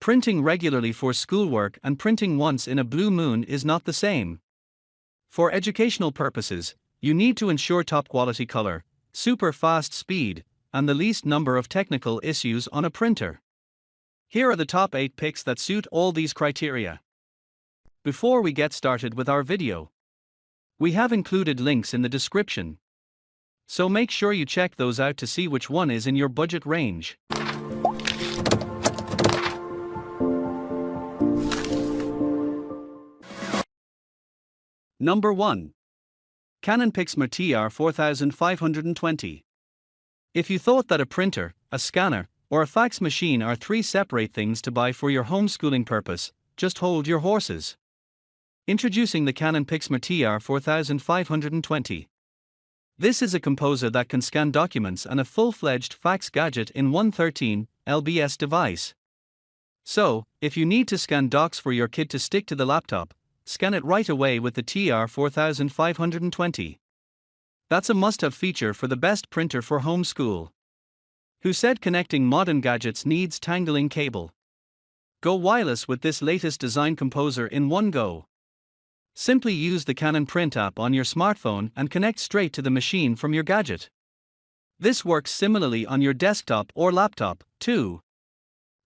Printing regularly for schoolwork and printing once in a blue moon is not the same. For educational purposes, you need to ensure top quality color, super fast speed, and the least number of technical issues on a printer. Here are the top 8 picks that suit all these criteria. Before we get started with our video, we have included links in the description, so make sure you check those out to see which one is in your budget range. Number 1. Canon Pixma TR4520. If you thought that a printer, a scanner, or a fax machine are 3 separate things to buy for your homeschooling purpose, just hold your horses. Introducing the Canon Pixma TR4520. This is a composer that can scan documents and a full-fledged fax gadget in one 13 lbs device. So, if you need to scan docs for your kid to stick to the laptop, scan it right away with the TR4520. That's a must-have feature for the best printer for homeschool. Who said connecting modern gadgets needs tangling cable? Go wireless with this latest design composer in one go. Simply use the Canon Print app on your smartphone and connect straight to the machine from your gadget. This works similarly on your desktop or laptop, too.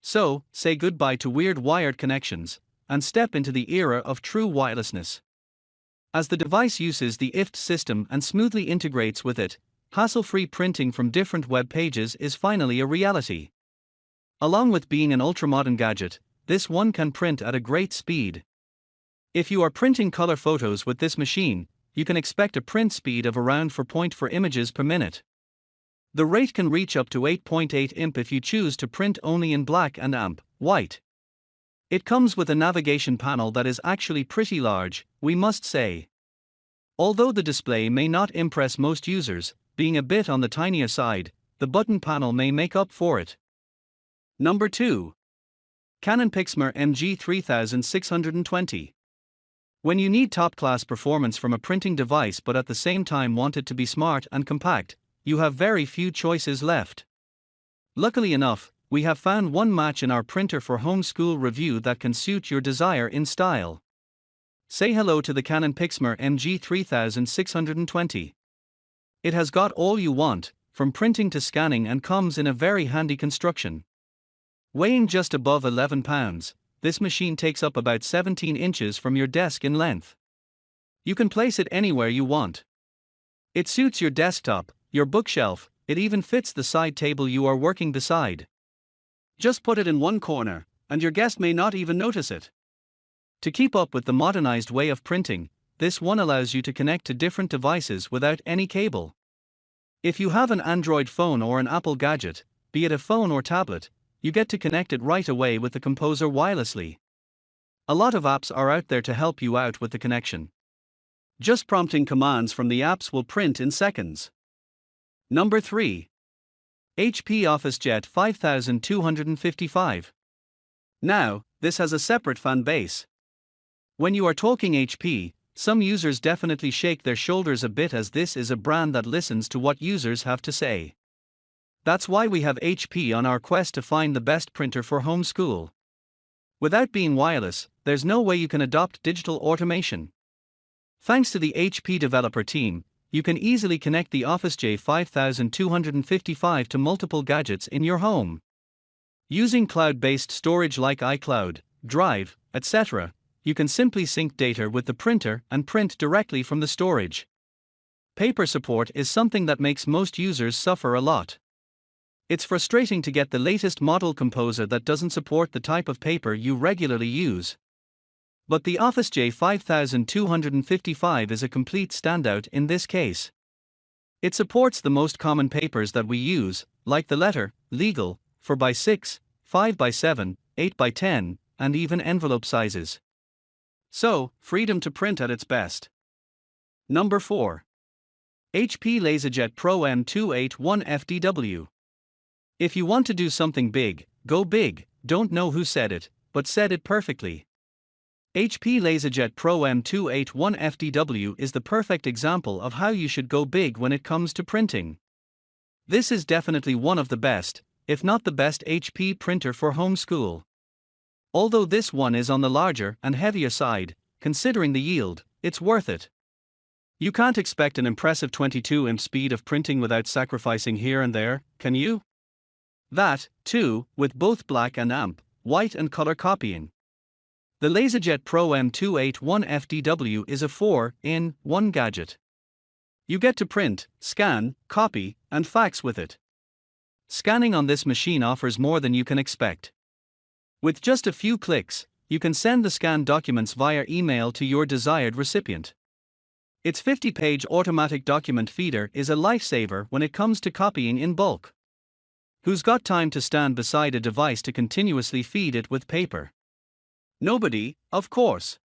So, say goodbye to weird wired connections and step into the era of true wirelessness. As the device uses the IFT system and smoothly integrates with it, hassle-free printing from different web pages is finally a reality. Along with being an ultra-modern gadget, this one can print at a great speed. If you are printing color photos with this machine, you can expect a print speed of around 4.4 images per minute. The rate can reach up to 8.8 imp if you choose to print only in black and amp white. It comes with a navigation panel that is actually pretty large, we must say. Although the display may not impress most users, being a bit on the tinier side, the button panel may make up for it. Number 2. Canon Pixma MG3620. When you need top-class performance from a printing device but at the same time want it to be smart and compact, you have very few choices left. Luckily enough, we have found one match in our printer for homeschool review that can suit your desire in style. Say hello to the Canon Pixma MG3620. It has got all you want, from printing to scanning, and comes in a very handy construction. Weighing just above 11 pounds, this machine takes up about 17 inches from your desk in length. You can place it anywhere you want. It suits your desktop, your bookshelf, it even fits the side table you are working beside. Just put it in one corner, and your guest may not even notice it. To keep up with the modernized way of printing, this one allows you to connect to different devices without any cable. If you have an Android phone or an Apple gadget, be it a phone or tablet, you get to connect it right away with the composer wirelessly. A lot of apps are out there to help you out with the connection. Just prompting commands from the apps will print in seconds. Number 3. HP OfficeJet 5255. Now, this has a separate fan base. When you are talking HP, some users definitely shake their shoulders a bit, as this is a brand that listens to what users have to say. That's why we have HP on our quest to find the best printer for homeschool. Without being wireless, there's no way you can adopt digital automation. Thanks to the HP developer team, you can easily connect the OfficeJet 5255 to multiple gadgets in your home. Using cloud-based storage like iCloud, Drive, etc., you can simply sync data with the printer and print directly from the storage. Paper support is something that makes most users suffer a lot. It's frustrating to get the latest model composer that doesn't support the type of paper you regularly use. But the OfficeJet 5255 is a complete standout in this case. It supports the most common papers that we use, like the letter, legal, 4x6, 5x7, 8x10, and even envelope sizes. So, freedom to print at its best. Number 4. HP LaserJet Pro M281fdw. If you want to do something big, go big. Don't know who said it, but said it perfectly. HP LaserJet Pro M281fdw is the perfect example of how you should go big when it comes to printing. This is definitely one of the best, if not the best HP printer for homeschool. Although this one is on the larger and heavier side, considering the yield, it's worth it. You can't expect an impressive 22 speed of printing without sacrificing here and there, can you? That, too, with both black and amp, white and color copying. The LaserJet Pro M281fdw is a 4-in-1 gadget. You get to print, scan, copy, and fax with it. Scanning on this machine offers more than you can expect. With just a few clicks, you can send the scanned documents via email to your desired recipient. Its 50-page automatic document feeder is a lifesaver when it comes to copying in bulk. Who's got time to stand beside a device to continuously feed it with paper? Nobody, of course.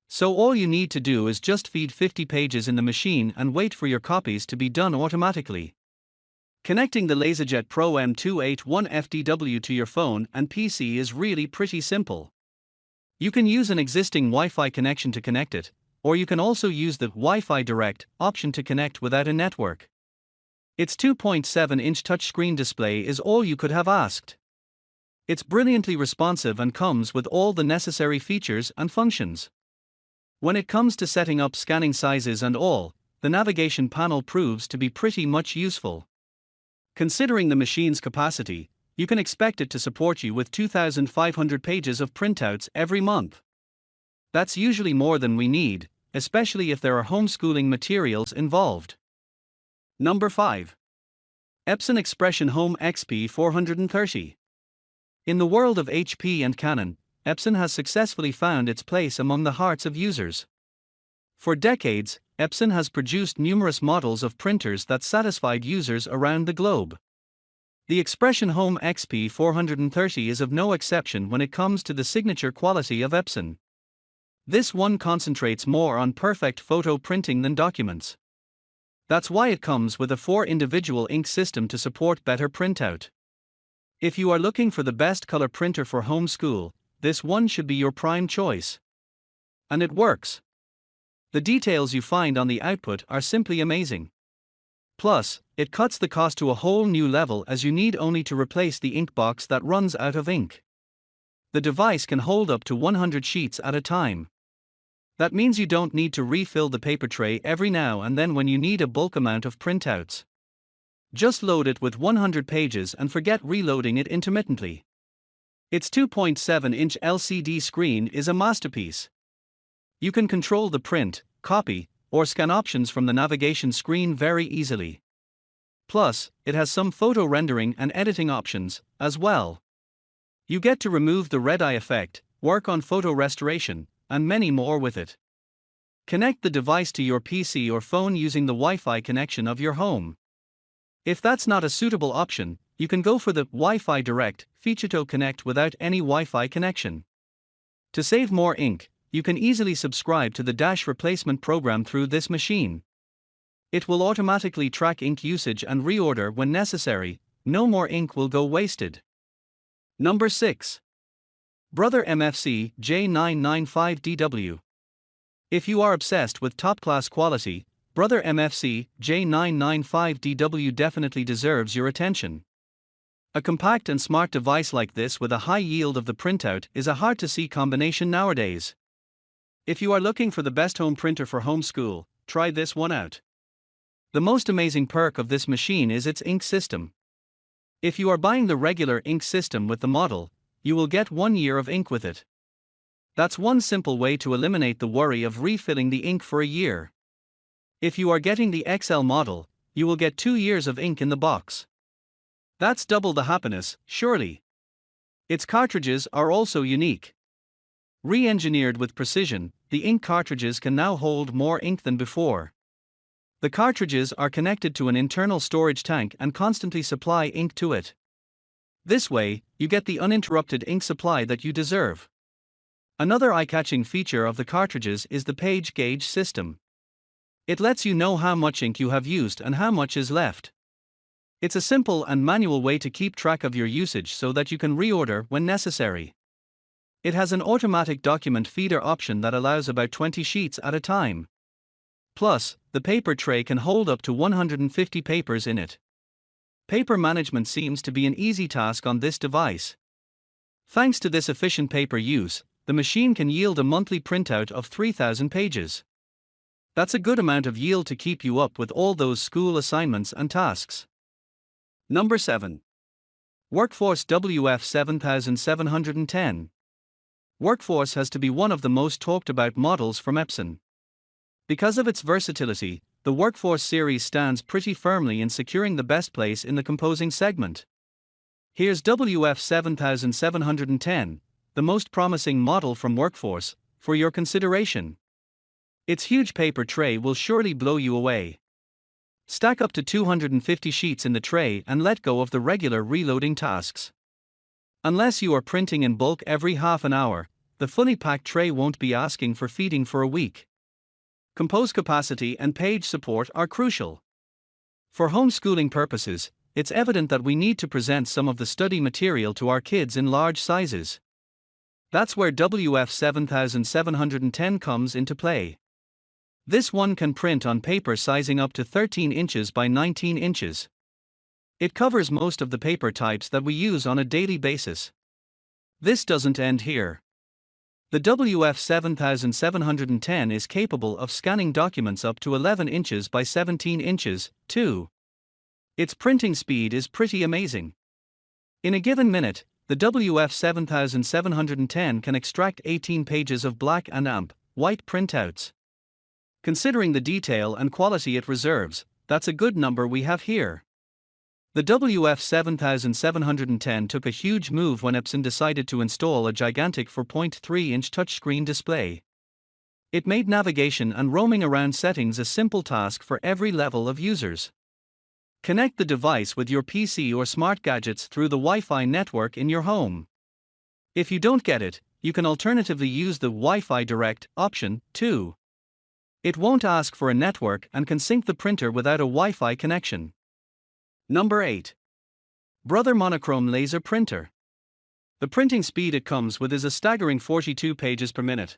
So all you need to do is just feed 50 pages in the machine and wait for your copies to be done automatically. Connecting the LaserJet Pro M281fdw to your phone and PC is really pretty simple. You can use an existing Wi-Fi connection to connect it, or you can also use the Wi-Fi Direct option to connect without a network. Its 2.7-inch touchscreen display is all you could have asked. It's brilliantly responsive and comes with all the necessary features and functions. When it comes to setting up scanning sizes and all, the navigation panel proves to be pretty much useful. Considering the machine's capacity, you can expect it to support you with 2,500 pages of printouts every month. That's usually more than we need, especially if there are homeschooling materials involved. Number 5. Epson Expression Home XP 430. In the world of HP and Canon, Epson has successfully found its place among the hearts of users. For decades, Epson has produced numerous models of printers that satisfied users around the globe. The Expression Home XP 430 is of no exception when it comes to the signature quality of Epson. This one concentrates more on perfect photo printing than documents. That's why it comes with a 4-individual ink system to support better printout. If you are looking for the best color printer for homeschool, this one should be your prime choice. And it works. The details you find on the output are simply amazing. Plus, it cuts the cost to a whole new level as you need only to replace the ink box that runs out of ink. The device can hold up to 100 sheets at a time. That means you don't need to refill the paper tray every now and then when you need a bulk amount of printouts. Just load it with 100 pages and forget reloading it intermittently. Its 2.7-inch LCD screen is a masterpiece. You can control the print, copy, or scan options from the navigation screen very easily. Plus, it has some photo rendering and editing options, as well. You get to remove the red eye effect, work on photo restoration, and many more with it. Connect the device to your PC or phone using the Wi-Fi connection of your home. If that's not a suitable option, you can go for the Wi-Fi Direct feature to connect without any Wi-Fi connection. To save more ink, you can easily subscribe to the Dash replacement program through this machine. It will automatically track ink usage and reorder when necessary. No more ink will go wasted. Number 6. Brother MFC J995DW. If you are obsessed with top-class quality, Brother MFC J995DW definitely deserves your attention. A compact and smart device like this with a high yield of the printout is a hard-to-see combination nowadays. If you are looking for the best home printer for homeschool, try this one out. The most amazing perk of this machine is its ink system. If you are buying the regular ink system with the model, you will get 1 year of ink with it. That's one simple way to eliminate the worry of refilling the ink for a year. If you are getting the XL model, you will get 2 years of ink in the box. That's double the happiness, surely. Its cartridges are also unique. Re-engineered with precision, the ink cartridges can now hold more ink than before. The cartridges are connected to an internal storage tank and constantly supply ink to it. This way, you get the uninterrupted ink supply that you deserve. Another eye-catching feature of the cartridges is the page gauge system. It lets you know how much ink you have used and how much is left. It's a simple and manual way to keep track of your usage so that you can reorder when necessary. It has an automatic document feeder option that allows about 20 sheets at a time. Plus, the paper tray can hold up to 150 papers in it. Paper management seems to be an easy task on this device. Thanks to this efficient paper use, the machine can yield a monthly printout of 3,000 pages. That's a good amount of yield to keep you up with all those school assignments and tasks. Number 7. Workforce WF7710. Workforce has to be one of the most talked about models from Epson. Because of its versatility, the Workforce series stands pretty firmly in securing the best place in the composing segment. Here's WF7710, the most promising model from Workforce, for your consideration. Its huge paper tray will surely blow you away. Stack up to 250 sheets in the tray and let go of the regular reloading tasks. Unless you are printing in bulk every half an hour, the fully packed tray won't be asking for feeding for a week. Compose capacity and page support are crucial. For homeschooling purposes, it's evident that we need to present some of the study material to our kids in large sizes. That's where WF7710 comes into play. This one can print on paper sizing up to 13 inches by 19 inches. It covers most of the paper types that we use on a daily basis. This doesn't end here. The WF7710 is capable of scanning documents up to 11 inches by 17 inches, too. Its printing speed is pretty amazing. In a given minute, the WF7710 can extract 18 pages of black and white printouts. Considering the detail and quality it reserves, that's a good number we have here. The WF7710 took a huge move when Epson decided to install a gigantic 4.3-inch touchscreen display. It made navigation and roaming around settings a simple task for every level of users. Connect the device with your PC or smart gadgets through the Wi-Fi network in your home. If you don't get it, you can alternatively use the Wi-Fi Direct option, too. It won't ask for a network and can sync the printer without a Wi-Fi connection. Number 8. Brother Monochrome Laser Printer. The printing speed it comes with is a staggering 42 pages per minute.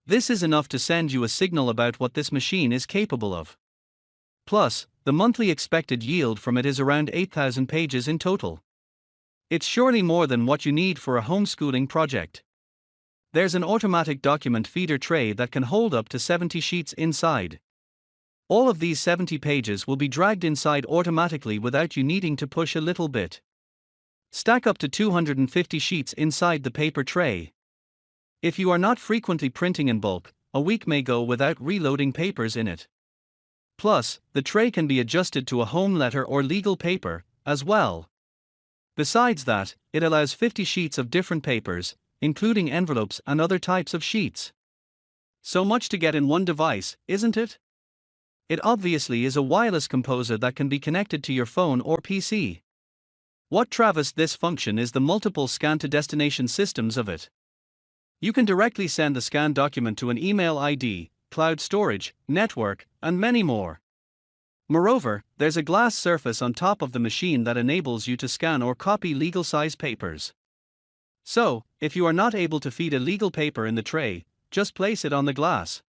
This is enough to send you a signal about what this machine is capable of. Plus, the monthly expected yield from it is around 8,000 pages in total. It's surely more than what you need for a homeschooling project. There's an automatic document feeder tray that can hold up to 70 sheets inside. All of these 70 pages will be dragged inside automatically without you needing to push a little bit. Stack up to 250 sheets inside the paper tray. If you are not frequently printing in bulk, a week may go without reloading papers in it. Plus, the tray can be adjusted to a home letter or legal paper, as well. Besides that, it allows 50 sheets of different papers, including envelopes and other types of sheets. So much to get in one device, isn't it? It obviously is a wireless composer that can be connected to your phone or PC. What travels this function is the multiple scan-to-destination systems of it. You can directly send the scanned document to an email ID, cloud storage, network, and many more. Moreover, there's a glass surface on top of the machine that enables you to scan or copy legal-size papers. So, if you are not able to feed a legal paper in the tray, just place it on the glass.